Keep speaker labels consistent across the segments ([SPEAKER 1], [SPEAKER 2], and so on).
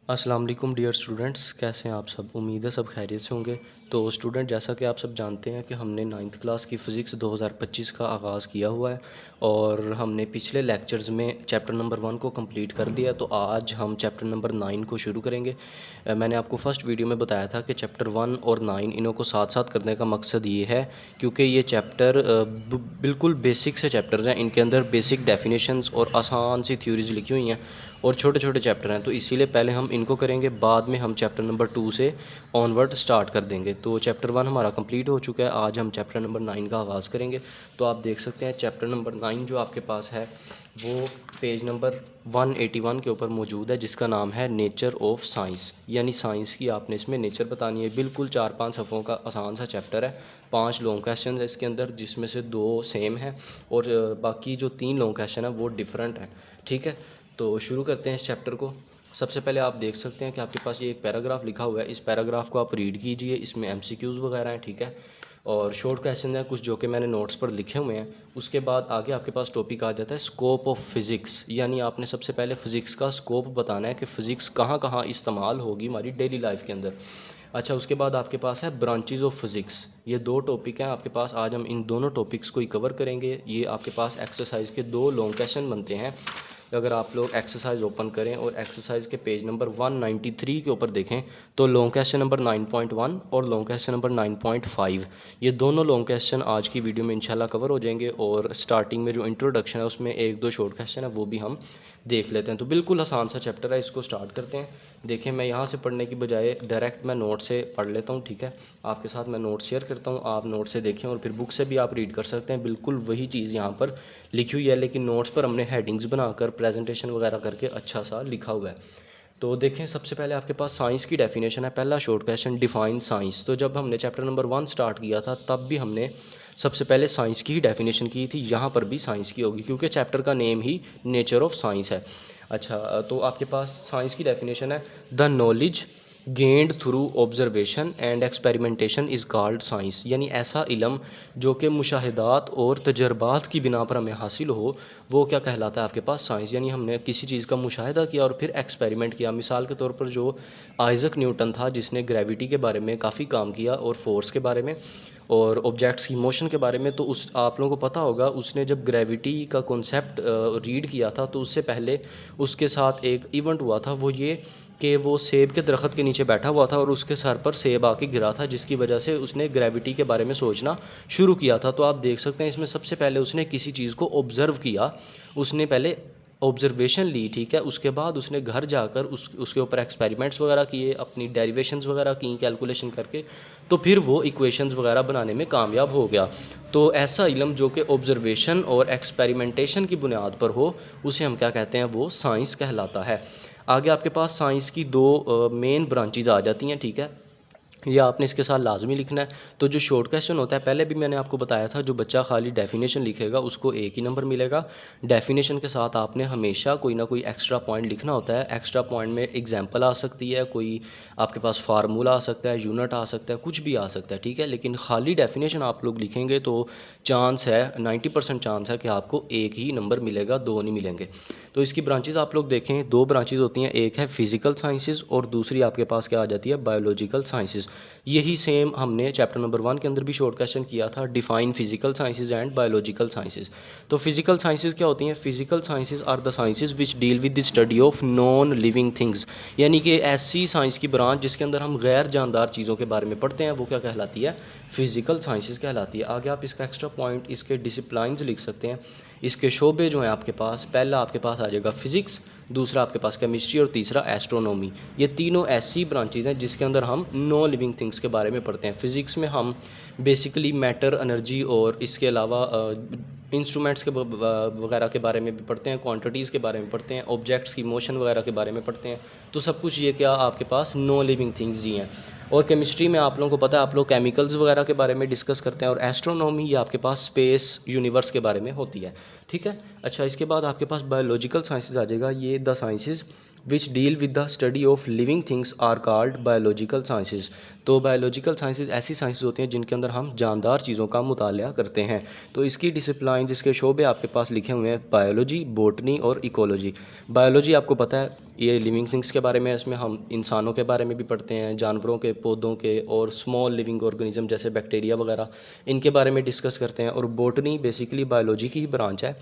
[SPEAKER 1] अस्सलाम वालेकुम dear students, कैसे हैं आप सब। उम्मीद है सब खैरियत से होंगे। तो स्टूडेंट, जैसा कि आप सब जानते हैं कि हमने नाइन्थ क्लास की फ़िज़िक्स 2025 का आगाज़ किया हुआ है और हमने पिछले लेक्चर्स में चैप्टर नंबर 1 को कंप्लीट कर दिया है। तो आज हम चैप्टर नंबर 9 को शुरू करेंगे। मैंने आपको फ़र्स्ट वीडियो में बताया था कि चैप्टर 1 और 9 इन्हों को साथ साथ करने का मकसद ये है क्योंकि ये चैप्टर बिल्कुल बेसिक से चैप्टर्स हैं। इनके अंदर बेसिक डेफिनेशंस और आसान सी थ्योरीज लिखी हुई हैं और छोटे छोटे चैप्टर हैं। तो इसीलिए पहले हम इनको करेंगे, बाद में हम चैप्टर नंबर 2 से ऑनवर्ड स्टार्ट कर देंगे। तो चैप्टर 1 हमारा कंप्लीट हो चुका है। आज हम चैप्टर नंबर 9 का आगाज़ करेंगे। तो आप देख सकते हैं चैप्टर नंबर 9 जो आपके पास है वो पेज नंबर 181 के ऊपर मौजूद है, जिसका नाम है नेचर ऑफ साइंस। यानी साइंस की आपने इसमें नेचर बतानी है। बिल्कुल 4-5 सफ़ों का आसान सा चैप्टर है। 5 लॉन्ग क्वेश्चन है इसके अंदर, जिसमें से 2 सेम हैं और बाकी जो 3 लॉन्ग क्वेश्चन है वो डिफरेंट है। ठीक है, तो शुरू करते हैं इस चैप्टर को। सबसे पहले आप देख सकते हैं कि आपके पास ये एक पैराग्राफ लिखा हुआ है। इस पैराग्राफ को आप रीड कीजिए। इसमें एमसीक्यूज़ वगैरह हैं, ठीक है, और शॉर्ट क्वेश्चन हैं कुछ जो कि मैंने नोट्स पर लिखे हुए हैं। उसके बाद आगे आपके पास टॉपिक आ जाता है स्कोप ऑफ फ़िज़िक्स। यानी आपने सबसे पहले फ़िज़िक्स का स्कोप बताना है कि फ़िज़िक्स कहाँ कहाँ इस्तेमाल होगी हमारी डेली लाइफ के अंदर। अच्छा, उसके बाद आपके पास है ब्रांचेज़ ऑफ फ़िज़िक्स। ये 2 टॉपिक हैं आपके पास। आज हम इन दोनों टॉपिक्स को ही कवर करेंगे। ये आपके पास एक्सरसाइज के 2 लॉन्ग क्वेश्चन बनते हैं। अगर आप लोग एक्सरसाइज ओपन करें और एक्सरसाइज के पेज नंबर 193 के ऊपर देखें तो लॉन्ग क्वेश्चन नंबर 9.1 और लॉन्ग क्वेश्चन नंबर 9.5, ये दोनों लॉन्ग क्वेश्चन आज की वीडियो में इंशाल्लाह कवर हो जाएंगे। और स्टार्टिंग में जो इंट्रोडक्शन है उसमें 1-2 शॉर्ट क्वेश्चन है वो भी हम देख लेते हैं। तो बिल्कुल आसान सा चैप्टर है, इसको स्टार्ट करते हैं। देखें, मैं यहाँ से पढ़ने की बजाय डायरेक्ट मैं नोट से पढ़ लेता हूँ, ठीक है। आपके साथ मैं नोट शेयर करता हूँ, आप नोट से देखें और फिर बुक से भी आप रीड कर सकते हैं। बिल्कुल वही चीज़ यहाँ पर लिखी हुई है, लेकिन नोट्स पर हमने हेडिंग्स बनाकर प्रेजेंटेशन वगैरह करके अच्छा सा लिखा हुआ है। तो देखें, सबसे पहले आपके पास साइंस की डेफिनेशन है। पहला शॉर्ट क्वेश्चन, डिफाइन साइंस। तो जब हमने चैप्टर नंबर 1 स्टार्ट किया था तब भी हमने सबसे पहले साइंस की ही डेफिनेशन की थी। यहाँ पर भी साइंस की होगी क्योंकि चैप्टर का name he nature of science है। अच्छा, तो आपके पास साइंस की डेफिनेशन है, the knowledge gained through observation and experimentation is called science. यानी ऐसा इल्म जो कि मुशाहिदात और तजर्बात की बिना पर हमें हासिल हो, वो क्या कहलाता है आपके पास साइंस। यानी हमने किसी चीज़ का मुशाहिदा किया और फिर एक्सपेरिमेंट किया। मिसाल के तौर पर जो आइज़क न्यूटन था जिसने ग्रेविटी के बारे में काफ़ी काम किया और फोर्स के बारे में और ऑब्जेक्ट्स की मोशन के बारे में, तो उस आप लोगों को पता होगा उसने जब ग्रेविटी का कॉन्सेप्ट रीड किया था तो उससे पहले उसके साथ एक इवेंट हुआ था। वो ये कि वो सेब के दरख्त के नीचे बैठा हुआ था और उसके सर पर सेब आके गिरा था, जिसकी वजह से उसने ग्रेविटी के बारे में सोचना शुरू किया था। तो आप देख सकते हैं इसमें सबसे पहले उसने किसी चीज़ को ऑब्ज़र्व किया, उसने पहले ऑब्जर्वेशन ली, ठीक है। उसके बाद उसने घर जाकर उसके ऊपर एक्सपेरिमेंट्स वगैरह किए, अपनी डेरिवेशंस वगैरह की कैलकुलेशन करके, तो फिर वो इक्वेशंस वगैरह बनाने में कामयाब हो गया। तो ऐसा इल्म जो कि ऑब्जर्वेशन और एक्सपेरिमेंटेशन की बुनियाद पर हो, उसे हम क्या कहते हैं, वो साइंस कहलाता है। आगे आपके पास साइंस की 2 मेन ब्रांचेज आ जाती हैं, ठीक है। या आपने इसके साथ लाजमी लिखना है। तो जो शॉर्ट क्वेश्चन होता है, पहले भी मैंने आपको बताया था, जो बच्चा खाली डेफिनेशन लिखेगा उसको 1 ही नंबर मिलेगा। डेफिनेशन के साथ आपने हमेशा कोई ना कोई एक्स्ट्रा पॉइंट लिखना होता है। एक्स्ट्रा पॉइंट में एग्जांपल आ सकती है, कोई आपके पास फार्मूला आ सकता है, यूनिट आ सकता है, कुछ भी आ सकता है, ठीक है। लेकिन खाली डेफिनेशन आप लोग लिखेंगे तो चांस है, 90% चांस है कि आपको 1 ही नंबर मिलेगा, 2 नहीं मिलेंगे। तो इसकी ब्रांचेस आप लोग देखें, 2 ब्रांचेस होती हैं, एक है फिजिकल साइंसेज और दूसरी आपके पास क्या आ जाती है, बायोलॉजिकल साइंसेज। यही सेम हमने चैप्टर नंबर 1 के अंदर भी शॉर्ट क्वेश्चन किया था, define physical sciences and biological sciences. तो फिजिकल साइंसेज क्या होती हैं, physical sciences are the sciences which deal with the study of non living things. यानी कि ऐसी साइंस की ब्रांच जिसके अंदर हम गैर जानदार चीज़ों के बारे में पढ़ते हैं, वो क्या कहलाती है, फिजिकल साइंसेज कहलाती है। आगे आप इसका एक्स्ट्रा पॉइंट, इसके डिसिप्लिन्स लिख सकते हैं। इसके शोबे जो हैं आपके पास, पहला आपके पास आ जाएगा फिज़िक्स, दूसरा आपके पास केमिस्ट्री और तीसरा एस्ट्रोनॉमी। ये तीनों ऐसी ब्रांचेज हैं जिसके अंदर हम नो लिविंग थिंग्स के बारे में पढ़ते हैं। फ़िज़िक्स में हम बेसिकली मैटर, एनर्जी और इसके अलावा इंस्ट्रूमेंट्स के वगैरह के बारे में भी पढ़ते हैं, क्वांटिटीज़ के बारे में पढ़ते हैं, ऑब्जेक्ट्स की मोशन वगैरह के बारे में पढ़ते हैं। तो सब कुछ ये क्या आपके पास नो लिविंग थिंग्स ही हैं। और केमिस्ट्री में आप लोगों को पता है, आप लोग केमिकल्स वगैरह के बारे में डिस्कस करते हैं। और एस्ट्रोनॉमी ये आपके पास स्पेस, यूनिवर्स के बारे में होती है, ठीक है। अच्छा, इसके बाद आपके पास बायोलॉजिकल साइंसेज आ जाएगा। ये the sciences which deal with the study of living things are called biological sciences. तो बायोलॉजिकल साइंसेज ऐसी साइंसेज होती हैं जिनके अंदर हम जानदार चीज़ों का मुताला करते हैं। तो इसकी डिसिप्लिन, इसके शोबे आपके पास लिखे हुए हैं बायोलॉजी, बॉटनी और इकोलॉजी। बायोलॉजी आपको पता है ये लिविंग थिंग्स के बारे में, इसमें हम इंसानों के बारे में भी पढ़ते हैं, जानवरों के, पौधों के और स्मॉल लिविंग ऑर्गेनिज्म जैसे बैक्टीरिया वगैरह, इनके बारे में डिस्कस करते हैं। और बॉटनी बेसिकली बायोलॉजी की ही ब्रांच है।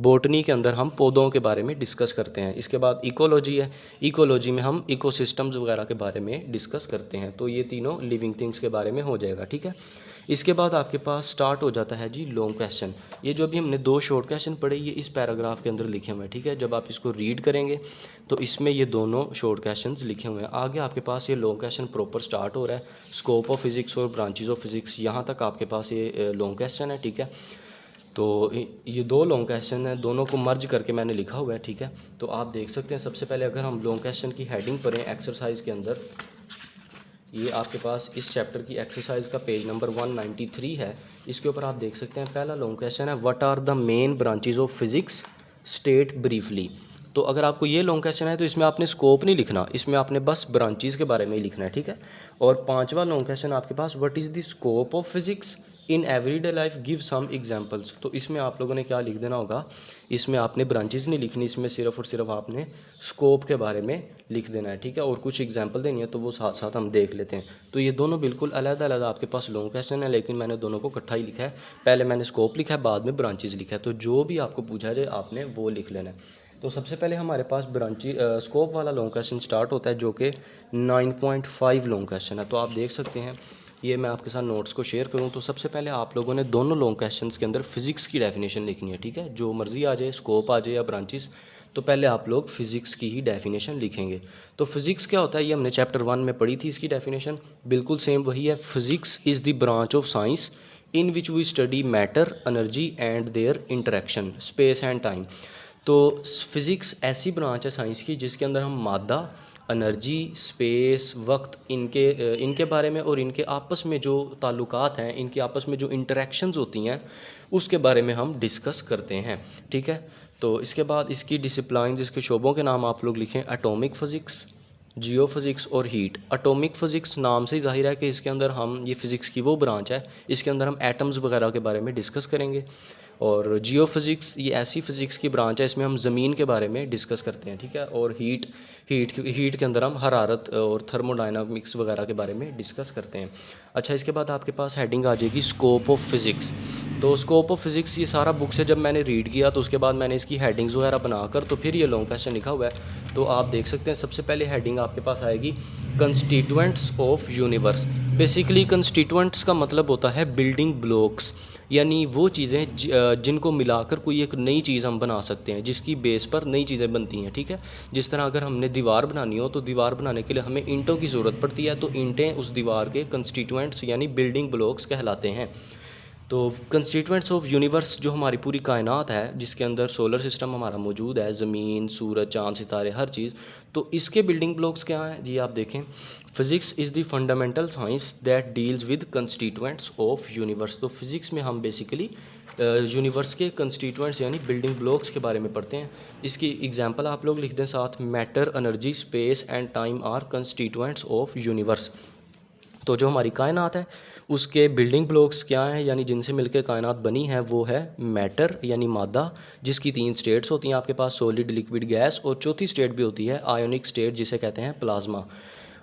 [SPEAKER 1] बॉटनी के अंदर हम पौधों के बारे में डिस्कस करते हैं। इसके बाद इकोलॉजी है, इकोलॉजी में हम इकोसिस्टम्स वगैरह के बारे में डिस्कस करते हैं। तो ये तीनों लिविंग थिंग्स के बारे में हो जाएगा, ठीक है। इसके बाद आपके पास स्टार्ट हो जाता है जी लॉन्ग क्वेश्चन। ये जो अभी हमने 2 शॉर्ट क्वेश्चन पढ़े ये इस पैराग्राफ के अंदर लिखे हुए हैं, ठीक है। जब आप इसको रीड करेंगे तो इसमें ये दोनों शॉर्ट क्वेश्चंस लिखे हुए हैं। आगे आपके पास ये लॉन्ग क्वेश्चन प्रॉपर स्टार्ट हो रहा है, स्कोप ऑफ फिजिक्स और ब्रांचेज ऑफ फिजिक्स, यहाँ तक आपके पास ये लॉन्ग क्वेश्चन है, ठीक है। तो ये 2 लॉन्ग क्वेश्चन हैं, दोनों को मर्ज करके मैंने लिखा हुआ है, ठीक है। तो आप देख सकते हैं सबसे पहले अगर हम लॉन्ग क्वेश्चन की हेडिंग पढ़ें एक्सरसाइज के अंदर, ये आपके पास इस चैप्टर की एक्सरसाइज का पेज नंबर 193 है। इसके ऊपर आप देख सकते हैं पहला लॉन्ग क्वेश्चन है, what are the main branches of physics, state briefly. तो अगर आपको ये लॉन्ग क्वेश्चन है तो इसमें आपने स्कोप नहीं लिखना, इसमें आपने बस ब्रांचेज के बारे में ही लिखना है, ठीक है। और 5वां लॉन्ग क्वेश्चन आपके पास, what is the scope of physics in everyday life, give some examples. तो इसमें आप लोगों ने क्या लिख देना होगा, इसमें आपने ब्रांचेज नहीं लिखनी, इसमें सिर्फ और सिर्फ आपने स्कोप के बारे में लिख देना है, ठीक है। और कुछ एग्जांपल देनी है तो वो साथ साथ हम देख लेते हैं। तो ये दोनों बिल्कुल अलग अलग आपके पास लॉन्ग क्वेश्चन है, लेकिन मैंने दोनों को इकट्ठा ही लिखा है। पहले मैंने स्कोप लिखा है, बाद में ब्रांचेज लिखा है। तो जो भी आपको पूछा जाए आपने वो लिख लेना है। तो सबसे पहले हमारे पास स्कोप वाला लॉन्ग क्वेश्चन स्टार्ट होता है जो कि 9.5 लॉन्ग क्वेश्चन है। तो आप देख सकते हैं ये मैं आपके साथ नोट्स को शेयर करूं तो सबसे पहले आप लोगों ने दोनों लॉन्ग क्वेश्चंस के अंदर फिजिक्स की डेफिनेशन लिखनी है, ठीक है। जो मर्जी आ जाए, स्कोप आ जाए या ब्रांचेस, तो पहले आप लोग फिजिक्स की ही डेफिनेशन लिखेंगे। तो फिजिक्स क्या होता है ये हमने चैप्टर 1 में पढ़ी थी, इसकी डेफिनेशन बिल्कुल सेम वही है। Physics is the branch of science in which we study matter, energy and their interaction, space and time. तो फिज़िक्स ऐसी ब्रांच है साइंस की जिसके अंदर हम मादा, एनर्जी, स्पेस, वक्त, इनके बारे में और इनके आपस में जो ताल्लुकात हैं, इनके आपस में जो इंटरेक्शंस होती हैं उसके बारे में हम डिस्कस करते हैं, ठीक है। तो इसके बाद इसकी डिसिप्लिन, जिसके शोबों के नाम आप लोग लिखें, एटॉमिक फ़िज़िक्स, जियो फिज़िक्स और हीट। एटॉमिक फ़िज़िक्स नाम से ही ज़ाहिर है कि इसके अंदर हम, ये फ़िज़िक्स की वो ब्रांच है इसके अंदर हम एटम्स वगैरह के बारे में डिस्कस करेंगे। और जियो फिज़िक्स ये ऐसी फ़िज़िक्स की ब्रांच है, इसमें हम ज़मीन के बारे में डिस्कस करते हैं, ठीक है। और हीट के अंदर हम हरारत और थर्मोडायनामिक्स वगैरह के बारे में डिस्कस करते हैं। अच्छा, इसके बाद आपके पास हेडिंग आ जाएगी स्कोप ऑफ फ़िज़िक्स। तो स्कोप ऑफ फ़िज़िक्स ये सारा बुक से जब मैंने रीड किया तो उसके बाद मैंने इसकी हेडिंग्स वगैरह बनाकर तो फिर ये लॉन्ग क्वेश्चन लिखा हुआ है। तो आप देख सकते हैं सबसे पहले हेडिंग आपके पास आएगी constituents of universe. Basically constituents का मतलब होता है बिल्डिंग ब्लॉक्स, यानी वो चीज़ें जिनको मिलाकर कोई एक नई चीज़ हम बना सकते हैं, जिसकी बेस पर नई चीज़ें बनती हैं, ठीक है। जिस तरह अगर हमने दीवार बनानी हो तो दीवार बनाने के लिए हमें ईंटों की ज़रूरत पड़ती है, तो ईंटें उस दीवार के कंस्टिट्यूएंट्स यानी बिल्डिंग ब्लॉक्स कहलाते हैं। तो कंस्टिट्यूएंट्स ऑफ यूनिवर्स जो हमारी पूरी कायनात है, जिसके अंदर सोलर सिस्टम हमारा मौजूद है, ज़मीन, सूरज, चाँद, सितारे, हर चीज़, तो इसके बिल्डिंग ब्लॉक्स क्या हैं जी। आप देखें, physics is the fundamental science that deals with constituents of universe. तो फिज़िक्स में हम बेसिकली यूनिवर्स के कंस्टिट्यूएंट्स यानी बिल्डिंग ब्लॉक्स के बारे में पढ़ते हैं। इसकी एग्जांपल आप लोग लिख दें साथ, matter, energy, space and time are constituents of universe. तो जो हमारी कायनात है उसके बिल्डिंग ब्लॉक्स क्या हैं, यानी जिनसे मिलकर कायनात बनी है, वो है मैटर यानी मादा, जिसकी 3 स्टेट्स होती हैं आपके पास, सॉलिड, लिक्विड, गैस, और चौथी स्टेट भी होती है आयोनिक स्टेट जिसे कहते हैं प्लाज्मा।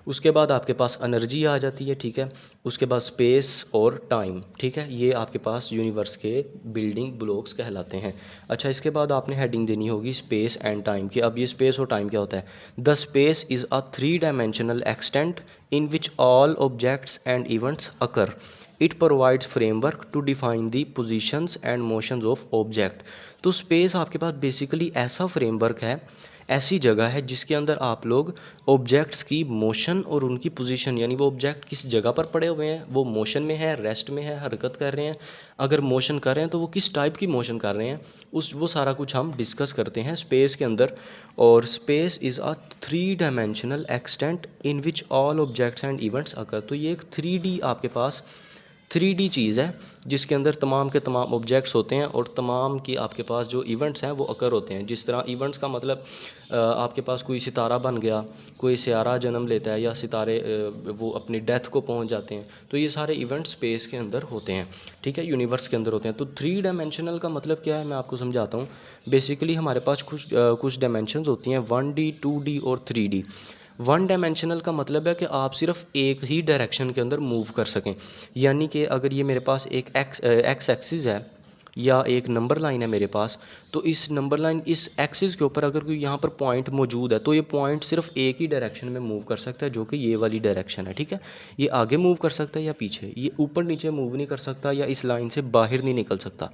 [SPEAKER 1] उसके बाद आपके पास एनर्जी आ जाती है, ठीक है। उसके बाद स्पेस और टाइम, ठीक है। ये आपके पास यूनिवर्स के बिल्डिंग ब्लॉक्स कहलाते हैं। अच्छा, इसके बाद आपने हेडिंग देनी होगी स्पेस एंड टाइम की। अब ये स्पेस और टाइम क्या होता है। The space is a 3 dimensional extent in which all objects and events occur. It provides framework to define the positions and motions of object. तो स्पेस आपके पास बेसिकली ऐसा फ्रेमवर्क है, ऐसी जगह है जिसके अंदर आप लोग ऑब्जेक्ट्स की मोशन और उनकी पोजीशन, यानी वो ऑब्जेक्ट किस जगह पर पड़े हुए हैं, वो मोशन में है, रेस्ट में है, हरकत कर रहे हैं, अगर मोशन कर रहे हैं तो वो किस टाइप की मोशन कर रहे हैं, वो सारा कुछ हम डिस्कस करते हैं स्पेस के अंदर। और space is a 3 dimensional extent in which all objects and events अकर। तो ये एक 3D आपके पास 3D चीज़ है जिसके अंदर तमाम के तमाम ऑब्जेक्ट्स होते हैं और तमाम की आपके पास जो इवेंट्स हैं वो अकर होते हैं। जिस तरह इवेंट्स का मतलब आपके पास कोई सितारा बन गया, कोई सियारा जन्म लेता है या सितारे वो अपनी डेथ को पहुंच जाते हैं, तो ये सारे इवेंट्स स्पेस के अंदर होते हैं, ठीक है, यूनिवर्स के अंदर होते हैं। तो 3 डायमेंशनल का मतलब क्या है, मैं आपको समझाता हूँ। बेसिकली हमारे पास कुछ डायमेंशंस होती हैं 1D 2D और 3D। 1 डायमेंशनल का मतलब है कि आप सिर्फ एक ही डायरेक्शन के अंदर मूव कर सकें। यानी कि अगर ये मेरे पास एक एक्स एक्सिस है या एक नंबर लाइन है मेरे पास, तो इस नंबर लाइन इस एक्सिस के ऊपर अगर कोई यहाँ पर पॉइंट मौजूद है तो ये पॉइंट सिर्फ एक ही डायरेक्शन में मूव कर सकता है, जो कि ये वाली डायरेक्शन है, ठीक है। ये आगे मूव कर सकता है या पीछे, ये ऊपर नीचे मूव नहीं कर सकता या इस लाइन से बाहर नहीं निकल सकता।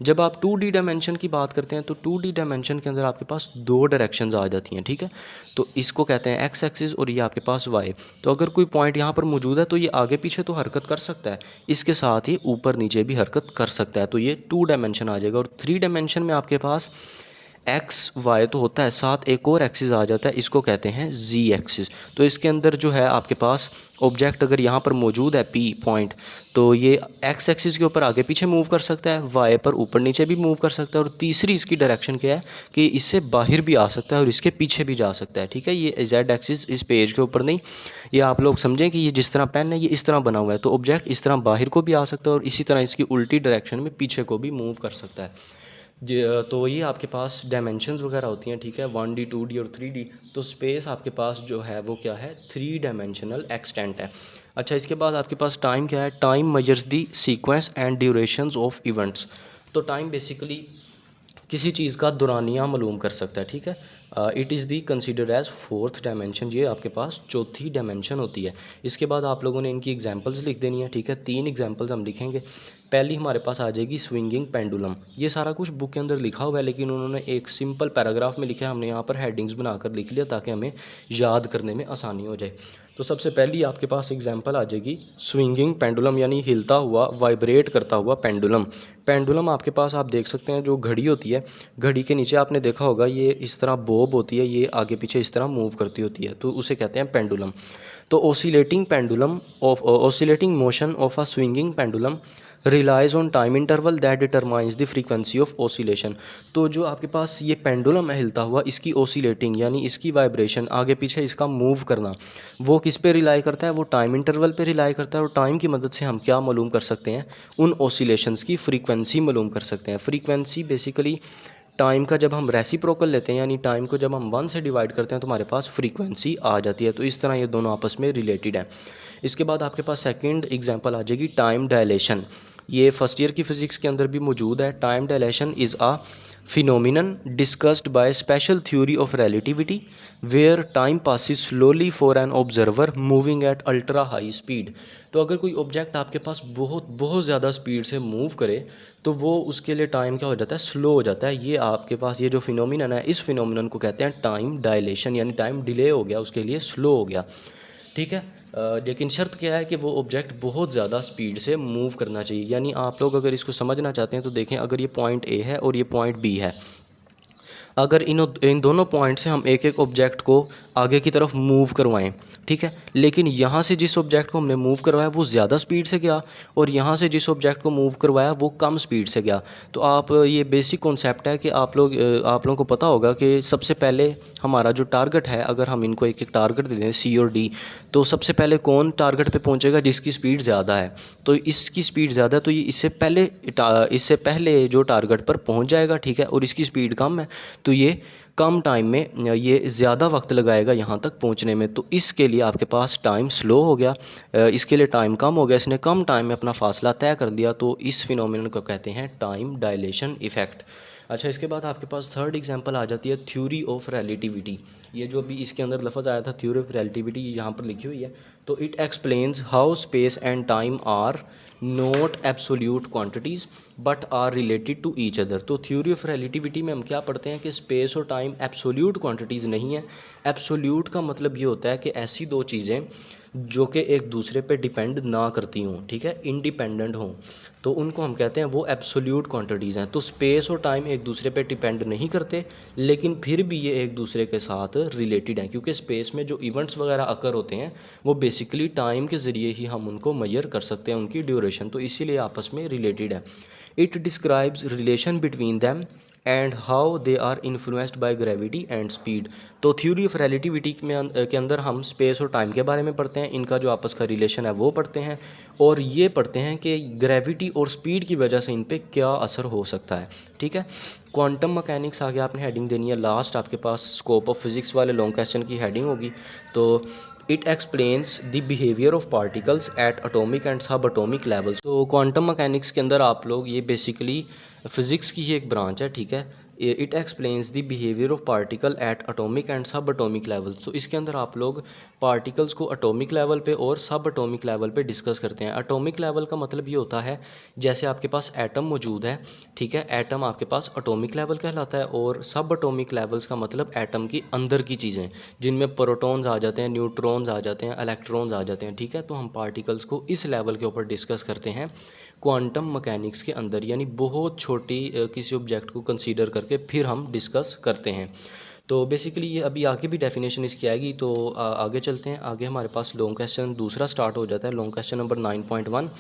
[SPEAKER 1] जब आप 2D डायमेंशन की बात करते हैं तो 2D डायमेंशन के अंदर आपके पास 2 डायरेक्शंस आ जाती हैं, ठीक है। तो इसको कहते हैं एक्स एक्सिस और ये आपके पास वाई। तो अगर कोई पॉइंट यहाँ पर मौजूद है तो ये आगे पीछे तो हरकत कर सकता है, इसके साथ ही ऊपर नीचे भी हरकत कर सकता है, तो ये 2 डायमेंशन आ जाएगा। और 3 डायमेंशन में आपके पास एक्स वाई तो होता है, साथ एक और एक्सिस आ जाता है, इसको कहते हैं जी एक्सिस। तो इसके अंदर जो है आपके पास ऑब्जेक्ट अगर यहाँ पर मौजूद है पी पॉइंट, तो ये एक्स एक्सिस के ऊपर आगे पीछे मूव कर सकता है, वाई पर ऊपर नीचे भी मूव कर सकता है, और तीसरी इसकी डायरेक्शन क्या है कि इससे बाहर भी आ सकता है और इसके पीछे भी जा सकता है, ठीक है। ये जेड एक्सिस इस पेज के ऊपर नहीं, ये आप लोग समझें कि ये जिस तरह पेन है ये इस तरह बना हुआ है, तो ऑब्जेक्ट इस तरह बाहर को भी आ सकता है और इसी तरह इसकी उल्टी डायरेक्शन में पीछे को भी मूव कर सकता है। तो ये आपके पास डायमेंशंस वगैरह होती हैं, ठीक है, 1D 2D और 3D। तो स्पेस आपके पास जो है वो क्या है, 3 डायमेंशनल एक्सटेंट है। अच्छा, इसके बाद आपके पास टाइम क्या है, time measures the sequence and durations of events. तो टाइम बेसिकली किसी चीज़ का दौरानिया मालूम कर सकता है, ठीक है। It is the considered as 4th dimension, ये आपके पास चौथी डायमेंशन होती है। इसके बाद आप लोगों ने इनकी एग्जांपल्स लिख देनी है, ठीक है। 3 एग्जांपल्स हम लिखेंगे। पहली हमारे पास आ जाएगी स्विंगिंग पेंडुलम। ये सारा कुछ बुक के अंदर लिखा हुआ है लेकिन उन्होंने एक सिंपल पैराग्राफ में लिखा है, हमने यहाँ पर हेडिंग्स बनाकर लिख लिया ताकि हमें याद करने में आसानी हो जाए। तो सबसे पहली आपके पास एग्जांपल आ जाएगी स्विंगिंग पेंडुलम, यानी हिलता हुआ, वाइब्रेट करता हुआ पेंडुलम। पेंडुलम आपके पास आप देख सकते हैं, जो घड़ी होती है, घड़ी के नीचे आपने देखा होगा ये इस तरह बोब होती है, ये आगे पीछे इस तरह मूव करती होती है, तो उसे कहते हैं पेंडुलम। तो oscillating motion of a swinging pendulum relies on time interval that determines the frequency of oscillation. तो जो आपके पास ये पेंडुलम है हिलता हुआ, इसकी ऑसिलेटिंग यानी इसकी वाइब्रेशन, आगे पीछे इसका मूव करना, वो किस पे रिलाई करता है, वो टाइम इंटरवल पे रिलाई करता है। और टाइम की मदद से हम क्या मालूम कर सकते हैं, उन ऑसिलेशंस की फ्रीक्वेंसी मालूम कर सकते हैं। फ्रीक्वेंसी बेसिकली टाइम का जब हम रेसिप्रोकल लेते हैं, यानी टाइम को जब हम 1 से डिवाइड करते हैं तो हमारे पास फ्रीक्वेंसी आ जाती है। तो इस तरह ये दोनों आपस में रिलेटेड हैं। इसके बाद आपके पास सेकंड एग्जांपल आ जाएगी टाइम डायलेशन। ये फर्स्ट ईयर की फिज़िक्स के अंदर भी मौजूद है। Time dilation is a phenomenon discussed by special theory of relativity where time passes slowly for an observer moving at ultra high speed। तो अगर कोई ऑब्जेक्ट आपके पास बहुत बहुत ज़्यादा स्पीड से मूव करे तो वो उसके लिए टाइम क्या हो जाता है, स्लो हो जाता है। ये आपके पास ये जो फिनोमिनन है, इस फिनोमिनन को कहते हैं टाइम डायलेशन, यानी टाइम डिले हो गया, उसके लिए स्लो हो गया, ठीक है। लेकिन शर्त क्या है कि वो ऑब्जेक्ट बहुत ज़्यादा स्पीड से मूव करना चाहिए। यानी आप लोग अगर इसको समझना चाहते हैं तो देखें, अगर ये पॉइंट ए है और ये पॉइंट बी है, अगर इन दोनों पॉइंट से हम एक एक ऑब्जेक्ट को आगे की तरफ मूव करवाएं, ठीक है, लेकिन यहाँ से जिस ऑब्जेक्ट को हमने मूव करवाया वो ज़्यादा स्पीड से गया और यहाँ से जिस ऑब्जेक्ट को मूव करवाया वो कम स्पीड से गया। तो आप ये बेसिक कॉन्सेप्ट है कि आप लोगों को पता होगा कि सबसे पहले हमारा जो टारगेट है, अगर हम इनको एक एक टारगेट दे दें सी और डी, तो सबसे पहले कौन टारगेट पे पहुंचेगा, जिसकी स्पीड ज़्यादा है। तो इसकी स्पीड ज़्यादा है तो ये इससे पहले जो टारगेट पर पहुंच जाएगा, ठीक है, और इसकी स्पीड कम है तो ये कम टाइम में, ये ज़्यादा वक्त लगाएगा यहाँ तक पहुँचने में। तो इसके लिए आपके पास टाइम स्लो हो गया, इसके लिए टाइम कम हो गया, इसने कम टाइम में अपना फासला तय कर दिया। तो इस फिनोमिनन को कहते हैं टाइम डायलेशन इफ़ेक्ट। अच्छा, इसके बाद आपके पास थर्ड एग्जांपल आ जाती है थ्योरी ऑफ रिलेटिविटी। ये जो भी इसके अंदर लफ्ज़ आया था थ्योरी ऑफ रिलेटिविटी, यहाँ पर लिखी हुई है। तो it explains how space and time are not absolute quantities but are related to each other. तो थ्योरी ऑफ रिलेटिविटी में हम क्या पढ़ते हैं कि स्पेस और टाइम एब्सोल्यूट क्वांटिटीज़ नहीं है। एब्सोल्यूट का मतलब ये होता है कि ऐसी दो चीज़ें जो कि एक दूसरे पे डिपेंड ना करती हों, ठीक है, इंडिपेंडेंट हों, तो उनको हम कहते हैं वो एब्सोल्यूट क्वांटिटीज़ हैं। तो स्पेस और टाइम एक दूसरे पे डिपेंड नहीं करते, लेकिन फिर भी ये एक दूसरे के साथ रिलेटेड हैं, क्योंकि स्पेस में जो इवेंट्स वगैरह अकर होते हैं वो बेसिकली टाइम के ज़रिए ही हम उनको मेजर कर सकते हैं, उनकी ड्यूरेशन वाइब्रेशन, तो इसीलिए आपस में रिलेटेड है। It describes relation between them and how they are influenced by gravity and speed. तो थ्योरी ऑफ रिलेटिविटी के अंदर हम स्पेस और टाइम के बारे में पढ़ते हैं, इनका जो आपस का रिलेशन है वो पढ़ते हैं, और ये पढ़ते हैं कि ग्रेविटी और स्पीड की वजह से इन पे क्या असर हो सकता है। ठीक है, क्वांटम मैकेनिक्स आगे आपने हेडिंग देनी है, लास्ट आपके पास स्कोप ऑफ फिजिक्स वाले लॉन्ग क्वेश्चन की हेडिंग होगी। तो it explains the behaviour of particles at atomic and sub atomic levels. तो क्वांटम मैकेनिक्स के अंदर आप लोग, ये बेसिकली फिज़िक्स की ही एक ब्रांच है, ठीक है। It explains the behaviour of particle at atomic and sub atomic levels. तो इसके अंदर आप लोग पार्टिकल्स को एटॉमिक लेवल पे और सब एटॉमिक लेवल पे डिस्कस करते हैं। एटॉमिक लेवल का मतलब ये होता है जैसे आपके पास एटम मौजूद है, ठीक है, एटम आपके पास एटॉमिक लेवल कहलाता है, और सब एटॉमिक लेवल्स का मतलब एटम की अंदर की चीज़ें जिनमें प्रोटॉन्स आ जाते हैं, न्यूट्रॉन्स आ जाते हैं, इलेक्ट्रॉन्स आ जाते हैं, ठीक है। तो हम पार्टिकल्स को इस लेवल के ऊपर डिस्कस करते हैं क्वांटम मैकेनिक्स के अंदर, यानी बहुत छोटी किसी ऑब्जेक्ट को कंसीडर करके फिर हम डिस्कस करते हैं। तो बेसिकली ये अभी आगे भी डेफिनेशन इसकी आएगी, तो आगे चलते हैं। आगे हमारे पास लॉन्ग क्वेश्चन दूसरा स्टार्ट हो जाता है, लॉन्ग क्वेश्चन नंबर 9.1,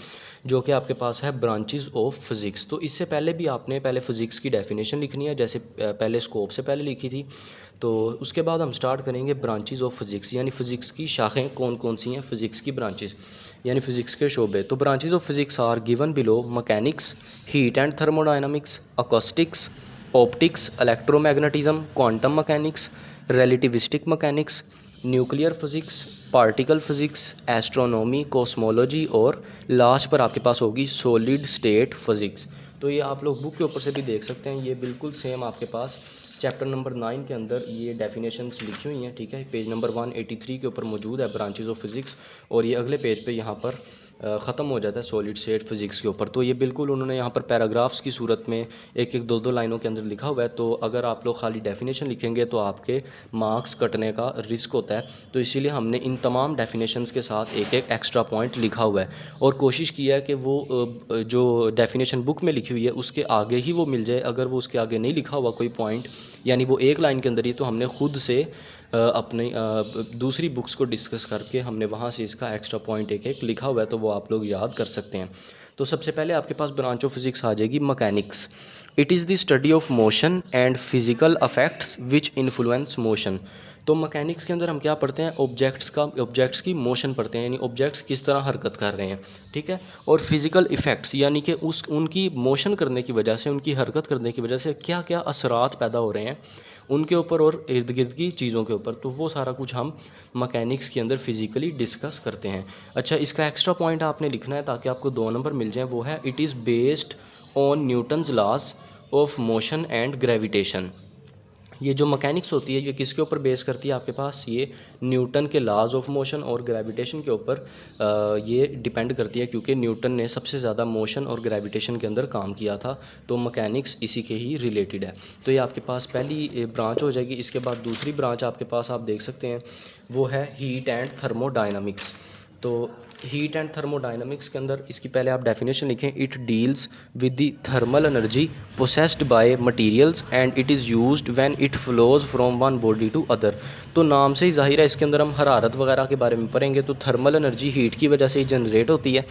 [SPEAKER 1] जो कि आपके पास है ब्रांचेस ऑफ फिज़िक्स। तो इससे पहले भी आपने पहले फ़िज़िक्स की डेफिनेशन लिखनी है, जैसे पहले स्कोप से पहले लिखी थी। तो उसके बाद हम स्टार्ट करेंगे ब्रांचेस ऑफ फिज़िक्स, यानी फ़िज़िक्स की शाखें कौन कौन सी हैं, फ़िज़िक्स की ब्रांचेस यानी फ़िज़िक्स के शोबे। तो branches of physics are given below: mechanics, heat and thermodynamics, acoustics, optics, electromagnetism, quantum mechanics, relativistic mechanics, nuclear physics, particle physics, astronomy, cosmology, और लास्ट पर आपके पास होगी सॉलिड स्टेट फ़िज़िक्स। तो ये आप लोग बुक के ऊपर से भी देख सकते हैं, ये बिल्कुल सेम आपके पास चैप्टर नंबर 9 के अंदर ये डेफिनेशंस लिखी हुई हैं, ठीक है। पेज नंबर 183 के ऊपर मौजूद है ब्रांचेस ऑफ फिज़िक्स, और ये अगले पेज पे यहाँ पर ख़त्म हो जाता है सॉलिड स्टेट फिज़िक्स के ऊपर। तो ये बिल्कुल उन्होंने यहाँ पर पैराग्राफ्स की सूरत में एक एक दो दो लाइनों के अंदर लिखा हुआ है। तो अगर आप लोग खाली डेफिनेशन लिखेंगे तो आपके मार्क्स कटने का रिस्क होता है, तो इसीलिए हमने इन तमाम डेफिनेशंस के साथ एक एक एक्स्ट्रा पॉइंट लिखा हुआ है, और कोशिश की है कि वो जो डेफिनेशन बुक में लिखी हुई है उसके आगे ही वो मिल जाए। अगर वो उसके आगे नहीं लिखा हुआ कोई पॉइंट, यानी वो एक लाइन के अंदर ही, तो हमने खुद से अपनी दूसरी बुक्स को डिस्कस करके हमने वहाँ से इसका एक्स्ट्रा पॉइंट एक एक लिखा हुआ है, तो वो आप लोग याद कर सकते हैं। तो सबसे पहले आपके पास ब्रांच ऑफ फिज़िक्स आ जाएगी mechanics. It is the study of motion and physical affects which influence motion. तो मैकेनिक्स के अंदर हम क्या पढ़ते हैं, ऑब्जेक्ट्स की मोशन पढ़ते हैं, यानी ऑब्जेक्ट्स किस तरह हरकत कर रहे हैं, ठीक है। और फिज़िकल इफ़ेक्ट्स, यानी कि उनकी मोशन करने की वजह से, उनकी हरकत करने की वजह से क्या क्या असरात पैदा हो रहे हैं उनके ऊपर और इर्द गिर्द की चीज़ों के ऊपर। तो वो सारा कुछ हम मैकेनिक्स के अंदर फिज़िकली डिस्कस करते हैं। अच्छा, इसका एक्स्ट्रा पॉइंट आपने लिखना है ताकि आपको 2 नंबर मिल जाएँ, वो है it is based on Newton's laws of motion and gravitation. ये जो मैकेनिक्स होती है ये किसके ऊपर बेस करती है आपके पास, ये न्यूटन के लॉज ऑफ मोशन और ग्रेविटेशन के ऊपर ये डिपेंड करती है, क्योंकि न्यूटन ने सबसे ज़्यादा मोशन और ग्रेविटेशन के अंदर काम किया था। तो मैकेनिक्स इसी के ही रिलेटेड है। तो ये आपके पास पहली ब्रांच हो जाएगी। इसके बाद दूसरी ब्रांच आपके पास आप देख सकते हैं, वो है हीट एंड थर्मोडायनामिक्स। तो हीट एंड थर्मोडायनामिक्स के अंदर इसकी पहले आप डेफिनेशन लिखें: it deals with the thermal energy possessed by materials and it is used when it flows from one body to other. तो नाम से ही जाहिर है इसके अंदर हम हरारत वगैरह के बारे में पढ़ेंगे। तो थर्मल एनर्जी हीट की वजह से ही जनरेट होती है।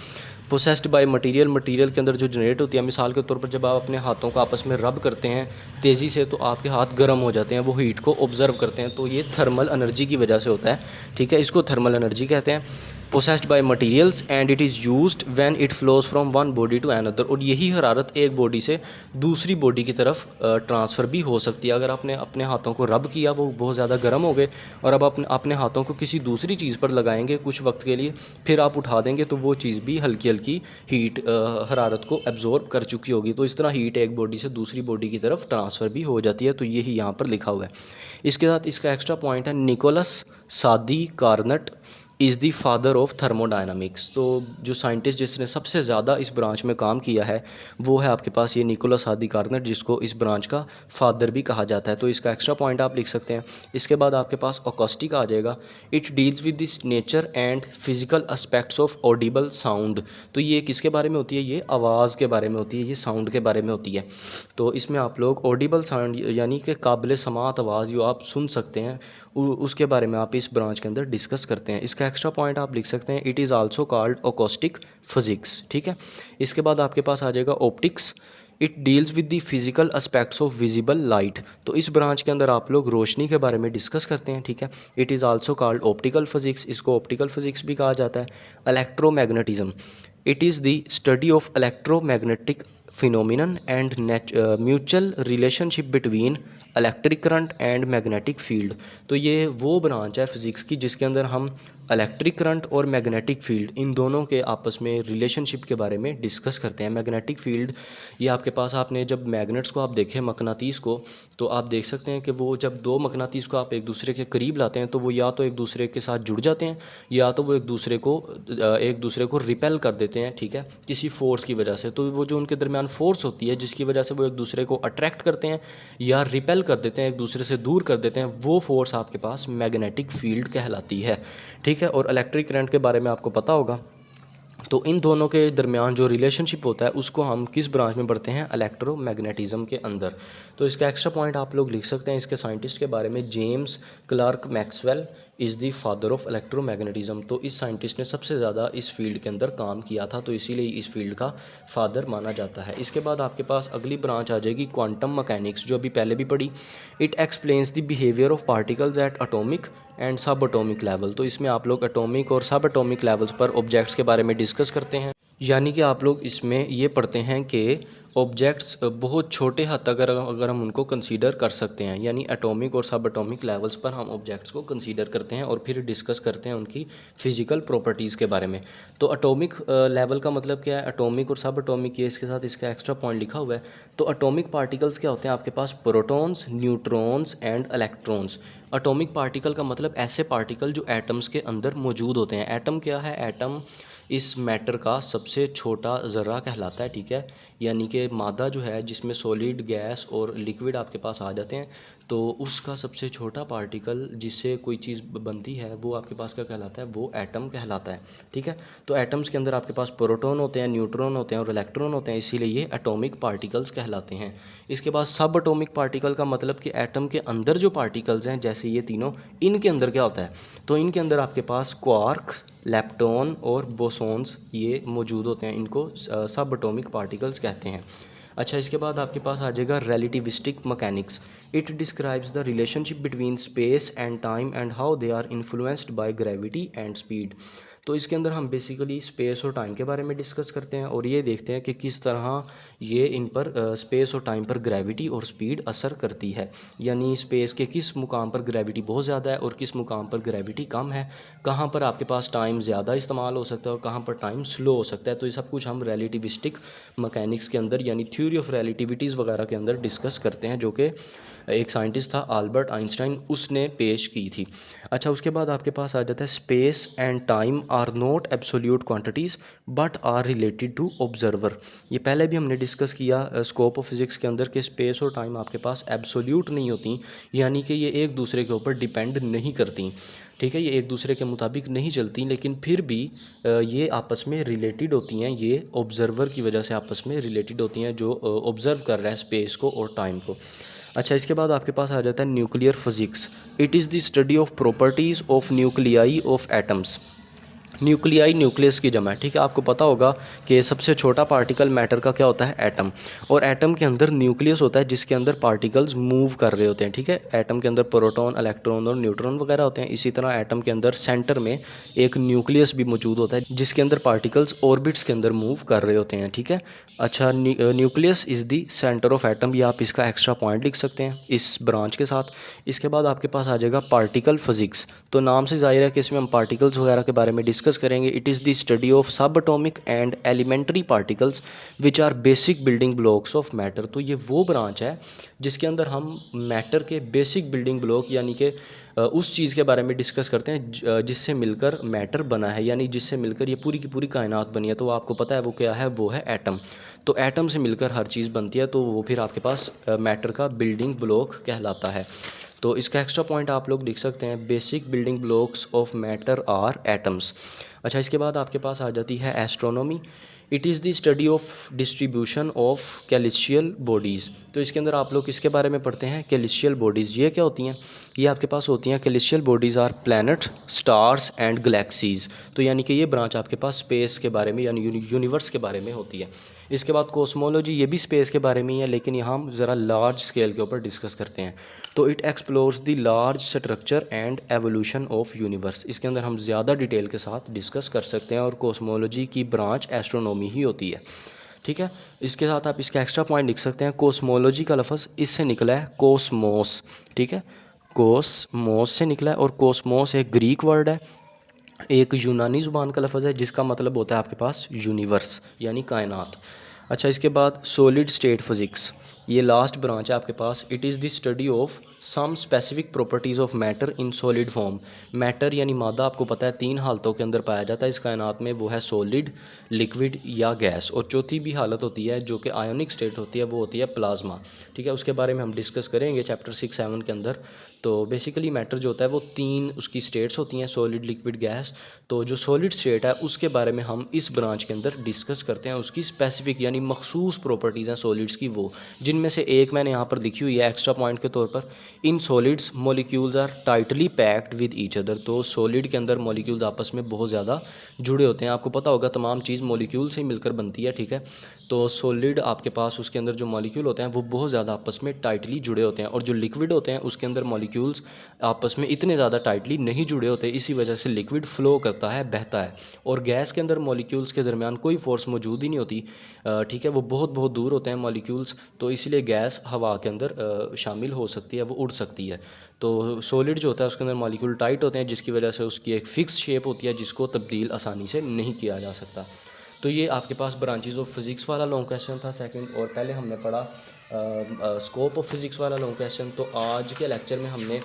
[SPEAKER 1] पोसेस्ड बाय मटेरियल के अंदर जो जनरेट होती है, मिसाल के तौर पर जब आप अपने हाथों को आपस में रब करते हैं तेज़ी से, तो आपके हाथ गर्म हो जाते हैं, वो हीट को ऑब्ज़र्व करते हैं, तो ये थर्मल एनर्जी की वजह से होता है, ठीक है। इसको थर्मल एनर्जी कहते हैं। Possessed by materials and it is used when it flows from one body to another. और यही हरारत एक बॉडी से दूसरी बॉडी की तरफ ट्रांसफ़र भी हो सकती है। अगर आपने अपने हाथों को रब किया, वो बहुत ज़्यादा गर्म हो गए, और अब अपने हाथों को किसी दूसरी चीज़ पर लगाएंगे कुछ वक्त के लिए, फिर आप उठा देंगे, तो वो चीज़ भी हल्की हल्की हीट हरारत को एब्जॉर्ब कर चुकी होगी। तो इस तरह हीट एक बॉडी से दूसरी बॉडी की तरफ ट्रांसफ़र भी हो जाती है। तो यही यहाँ पर लिखा हुआ है। इसके साथ इसका एक्स्ट्रा पॉइंट है निकोलस सादी Carnot is the father of thermodynamics. तो जो साइंटिस्ट जिसने सबसे ज़्यादा इस ब्रांच में काम किया है वो है आपके पास ये निकोलस सादी कार्नट, जिसको इस ब्रांच का फादर भी कहा जाता है। तो इसका एक्स्ट्रा पॉइंट आप लिख सकते हैं। इसके बाद आपके पास अकॉस्टिक आ जाएगा। It deals with this nature and physical aspects of Audible sound. तो ये किसके बारे में होती है, ये आवाज़ के बारे में होती है, ये साउंड के बारे में होती है। तो इसमें आप लोग ऑडिबल साउंड यानी कि काबिल समात आवाज़ जो आप सुन सकते हैं उसके बारे में आप इस ब्रांच के अंदर डिस्कस करते हैं। इसका इसका एक्स्ट्रा पॉइंट आप लिख सकते हैं, it is also called acoustic physics. ठीक है, इसके बाद आपके पास आ जाएगा optics. It deals with the physical aspects of visible light. तो इस ब्रांच के अंदर आप लोग रोशनी के बारे में डिस्कस करते हैं। ठीक है, it is also called optical physics, इसको ऑप्टिकल फिजिक्स भी कहा जाता है। Electromagnetism, it is the study of electromagnetic phenomenon and mutual relationship between electric current and magnetic field. तो ये वो ब्रांच है फिज़िक्स की जिसके अंदर हम इलेक्ट्रिक करंट और मैग्नेटिक फील्ड इन दोनों के आपस में रिलेशनशिप के बारे में डिस्कस करते हैं। मैग्नेटिक फील्ड, ये आपके पास आपने जब मैग्नेट्स को आप देखें, मकनातीस को, तो आप देख सकते हैं कि वो जब दो मकनातीस को आप एक दूसरे के करीब लाते हैं तो वो या तो एक दूसरे के साथ जुड़ जाते हैं या तो वो एक दूसरे को रिपेल कर देते हैं। ठीक है, किसी फोर्स की वजह से। तो वो जो उनके दरमियान फोर्स होती है जिसकी वजह से वो एक दूसरे को अट्रैक्ट करते हैं या रिपेल कर देते हैं, एक दूसरे से दूर कर देते हैं, वो फोर्स आपके पास मैग्नेटिक फील्ड कहलाती है। ठीक है, और इलेक्ट्रिक करंट के बारे में आपको पता होगा। तो इन दोनों के दरमियान जो रिलेशनशिप होता है उसको हम किस ब्रांच में पढ़ते हैं, इलेक्ट्रोमैग्नेटिज्म के अंदर। तो इसका एक्स्ट्रा पॉइंट आप लोग लिख सकते हैं इसके साइंटिस्ट के बारे में, James Clerk Maxwell is the father of electromagnetism. तो इस साइंटिस्ट ने सबसे ज़्यादा इस फील्ड के अंदर काम किया था, तो इसीलिए इस फील्ड का फादर माना जाता है। इसके बाद आपके पास अगली ब्रांच आ जाएगी क्वांटम मैकेनिक्स, जो अभी पहले भी पढ़ी। It explains the behaviour of particles at atomic and sub atomic level. तो इसमें आप लोग एटॉमिक और सब एटॉमिक लेवल्स पर ऑब्जेक्ट्स के बारे में डिस्कस करते हैं। यानी कि आप लोग इसमें ये पढ़ते हैं कि ऑब्जेक्ट्स बहुत छोटे हद तक अगर हम उनको कंसीडर कर सकते हैं, यानी एटॉमिक और सब एटॉमिक लेवल्स पर हम ऑब्जेक्ट्स को कंसीडर करते हैं और फिर डिस्कस करते हैं उनकी फ़िज़िकल प्रॉपर्टीज़ के बारे में। तो एटॉमिक लेवल का मतलब क्या है, एटॉमिक और सब एटॉमिक, ये इसके साथ इसका एक्स्ट्रा पॉइंट लिखा हुआ है। तो एटॉमिक पार्टिकल्स क्या होते हैं आपके पास, protons, neutrons and electrons. Atomic particle का मतलब ऐसे पार्टिकल जो एटम्स के अंदर मौजूद होते हैं। एटम क्या है, एटम इस मैटर का सबसे छोटा ज़र्रा कहलाता है। ठीक है, यानी कि मादा जो है जिसमें सॉलिड, गैस और लिक्विड आपके पास आ जाते हैं, तो उसका सबसे छोटा पार्टिकल जिससे कोई चीज़ बनती है वो आपके पास क्या कहलाता है, वो एटम कहलाता है। ठीक है, तो एटम्स के अंदर आपके पास प्रोटॉन होते हैं, न्यूट्रॉन होते हैं और इलेक्ट्रॉन होते हैं, इसीलिए ये एटॉमिक पार्टिकल्स कहलाते हैं। इसके बाद सब एटॉमिक पार्टिकल का मतलब कि एटम के अंदर जो पार्टिकल्स हैं, जैसे ये तीनों, इनके अंदर क्या होता है, तो इनके अंदर आपके पास क्वार्क्स, लेप्टॉन और बोसॉन्स ये मौजूद होते हैं, इनको सब एटॉमिक पार्टिकल्स कहते हैं। अच्छा, इसके बाद आपके पास आ जाएगा relativistic mechanics. It describes the relationship between space and time and how they are influenced by gravity and speed. तो इसके अंदर हम बेसिकली स्पेस और टाइम के बारे में डिस्कस करते हैं और ये देखते हैं कि किस तरह ये इन पर स्पेस और टाइम पर ग्रेविटी और स्पीड असर करती है। यानी स्पेस के किस मुकाम पर ग्रेविटी बहुत ज़्यादा है और किस मुकाम पर ग्रेविटी कम है, कहाँ पर आपके पास टाइम ज़्यादा इस्तेमाल हो सकता है और कहाँ पर टाइम स्लो हो सकता है। तो ये सब कुछ हम रिलेटिविस्टिक मैकेनिक्स के अंदर यानी थ्योरी ऑफ रिलेटिविटीज़ वगैरह के अंदर डिस्कस करते हैं, जो कि एक साइंटिस्ट था अल्बर्ट आइंस्टाइन, उसने पेश की थी। अच्छा, उसके बाद आपके पास आ जाता है space and time are not absolute quantities but are related to observer. ये पहले भी हमने डिस्कस किया स्कोप ऑफ फिज़िक्स के अंदर कि स्पेस और टाइम आपके पास एब्सोल्यूट नहीं होती, यानी कि ये एक दूसरे के ऊपर डिपेंड नहीं करती। ठीक है, ये एक दूसरे के मुताबिक नहीं चलती, लेकिन फिर भी ये आपस में रिलेटेड होती हैं। ये ऑब्ज़र्वर की वजह से आपस में रिलेटेड होती हैं, जो ऑब्ज़र्व कर रहा है स्पेस को और टाइम को। अच्छा, इसके बाद आपके पास आ जाता है nuclear physics. It is the study of properties of nuclei of atoms. Nuclei nucleus की जमा है। ठीक है, आपको पता होगा कि सबसे छोटा पार्टिकल मैटर का क्या होता है, एटम। और एटम के अंदर न्यूक्लियस होता है जिसके अंदर पार्टिकल्स मूव कर रहे होते हैं। ठीक है, एटम के अंदर प्रोटॉन, इलेक्ट्रॉन और न्यूट्रॉन वगैरह होते हैं। इसी तरह एटम के अंदर सेंटर में एक न्यूक्लियस भी मौजूद होता है जिसके अंदर पार्टिकल्स ऑर्बिट्स के अंदर मूव कर रहे होते हैं। ठीक है, अच्छा, nucleus is the centre of atom, ये आप इसका एक्स्ट्रा पॉइंट लिख सकते हैं इस ब्रांच के साथ। इसके बाद आपके पास आ जाएगा पार्टिकल फिज़िक्स। तो नाम से जाहिर है कि इसमें हम पार्टिकल्स वगैरह के बारे में डिस्कस करेंगे। It is the study of subatomic and elementary particles which are basic building blocks of matter. तो ये वो ब्रांच है जिसके अंदर हम मैटर के बेसिक बिल्डिंग ब्लॉक यानी कि उस चीज़ के बारे में डिस्कस करते हैं जिससे मिलकर मैटर बना है, यानी जिससे मिलकर ये पूरी की पूरी कायनात बनी है। तो आपको पता है वो क्या है, वो है एटम। तो एटम से मिलकर हर चीज़ बनती है, तो वो फिर आपके पास मैटर का बिल्डिंग ब्लॉक कहलाता है। तो इसका एक्स्ट्रा पॉइंट आप लोग लिख सकते हैं, basic building blocks of matter are atoms. अच्छा, इसके बाद आपके पास आ जाती है astronomy. It is the study of distribution of celestial bodies. तो इसके अंदर आप लोग किसके बारे में पढ़ते हैं? Celestial bodies. ये क्या होती हैं? ये आपके पास होती हैं celestial bodies are planet, stars and galaxies. तो यानी कि ये ब्रांच आपके पास स्पेस के बारे में यानी यूनिवर्स के बारे में होती है। इसके बाद कोस्मोलॉजी, ये भी स्पेस के बारे में ही है, लेकिन यहाँ हम ज़रा लार्ज स्केल के ऊपर डिस्कस करते हैं। तो it explores the large structure and evolution of universe. इसके अंदर हम ज़्यादा डिटेल के साथ डिस्कस कर सकते हैं, और कोस्मोलॉजी की ब्रांच एस्ट्रोनॉमी ही होती है। ठीक है, इसके साथ आप इसका एक्स्ट्रा पॉइंट लिख सकते हैं, कोस्मोलॉजी का लफ्ज़ इससे निकला है कोसमोस। ठीक है, कोसमोस से निकला है, और कोसमोस एक ग्रीक वर्ड है, एक यूनानी ज़ुबान का लफ्ज़ है जिसका मतलब होता है आपके पास यूनिवर्स यानी कायनात। अच्छा, इसके बाद सॉलिड स्टेट फिज़िक्स, ये लास्ट ब्रांच है आपके पास। It is the study of some specific properties of matter in solid form. Matter यानी मादा आपको पता है 3 हालतों के अंदर पाया जाता है इस कायनात में, वो है सॉलिड, लिक्विड या गैस, और चौथी भी हालत होती है जो कि आयोनिक स्टेट होती है, वो होती है प्लाज्मा। ठीक है, उसके बारे में हम डिस्कस करेंगे चैप्टर 6-7 के अंदर। तो बेसिकली मैटर जो होता है वो 3 उसकी स्टेट्स होती हैं, सॉलिड, लिक्विड, गैस। तो जो सॉलिड स्टेट है उसके बारे में हम इस ब्रांच के अंदर डिस्कस करते हैं, उसकी स्पेसिफिक यानी मखसूस प्रॉपर्टीज़ हैं सॉलिड्स की, वो जिनमें से एक मैंने यहाँ पर लिखी हुई है एक्स्ट्रा पॉइंट के तौर पर। In solids molecules are tightly packed with each other. तो सॉलिड के अंदर मॉलिक्यूल्स आपस में बहुत ज़्यादा जुड़े होते हैं। आपको पता होगा तमाम चीज़ मॉलिक्यूल से ही मिलकर बनती है। ठीक है, तो सॉलिड आपके पास उसके अंदर जो मॉलिक्यूल होते हैं वो बहुत ज़्यादा आपस में टाइटली जुड़े होते हैं, और जो लिक्विड होते हैं उसके अंदर मॉलिक्यूल्स आपस में इतने ज़्यादा टाइटली नहीं जुड़े होते, इसी वजह से लिक्विड फ़्लो करता है, बहता है। और गैस के अंदर मॉलिक्यूल्स के दरमियान कोई फोर्स मौजूद ही नहीं होती। ठीक है, वो बहुत बहुत दूर होते हैं मॉलिक्यूल्स, तो इसलिए गैस हवा के अंदर शामिल हो सकती है, वो उड़ सकती है। तो सॉलिड जो होता है उसके अंदर मॉलिक्यूल टाइट होते हैं, जिसकी वजह से उसकी एक फ़िक्स शेप होती है जिसको तब्दील आसानी से नहीं किया जा सकता। तो ये आपके पास ब्रांचेज ऑफ फिज़िक्स वाला लॉन्ग क्वेश्चन था सेकंड, और पहले हमने पढ़ा स्कोप ऑफ फिज़िक्स वाला लॉन्ग क्वेश्चन। तो आज के लेक्चर में हमने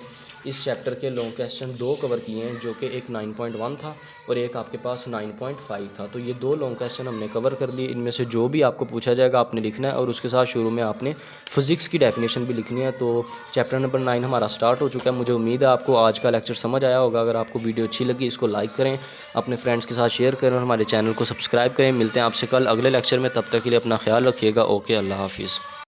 [SPEAKER 1] इस चैप्टर के लॉन्ग क्वेश्चन 2 कवर किए हैं, जो कि एक 9.1 था और एक आपके पास 9.5 था। तो ये 2 लॉन्ग क्वेश्चन हमने कवर कर लिए। इनमें से जो भी आपको पूछा जाएगा आपने लिखना है, और उसके साथ शुरू में आपने फ़िज़िक्स की डेफिनेशन भी लिखनी है। तो चैप्टर नंबर 9 हमारा स्टार्ट हो चुका है। मुझे उम्मीद है आपको आज का लेक्चर समझ आया होगा। अगर आपको वीडियो अच्छी लगी इसको लाइक करें, अपने फ्रेंड्स के साथ शेयर करें, और हमारे चैनल को सब्सक्राइब करें। मिलते हैं आपसे कल अगले लेक्चर में, तब तक के लिए अपना ख्याल रखिएगा। ओके, अल्लाह हाफिज़।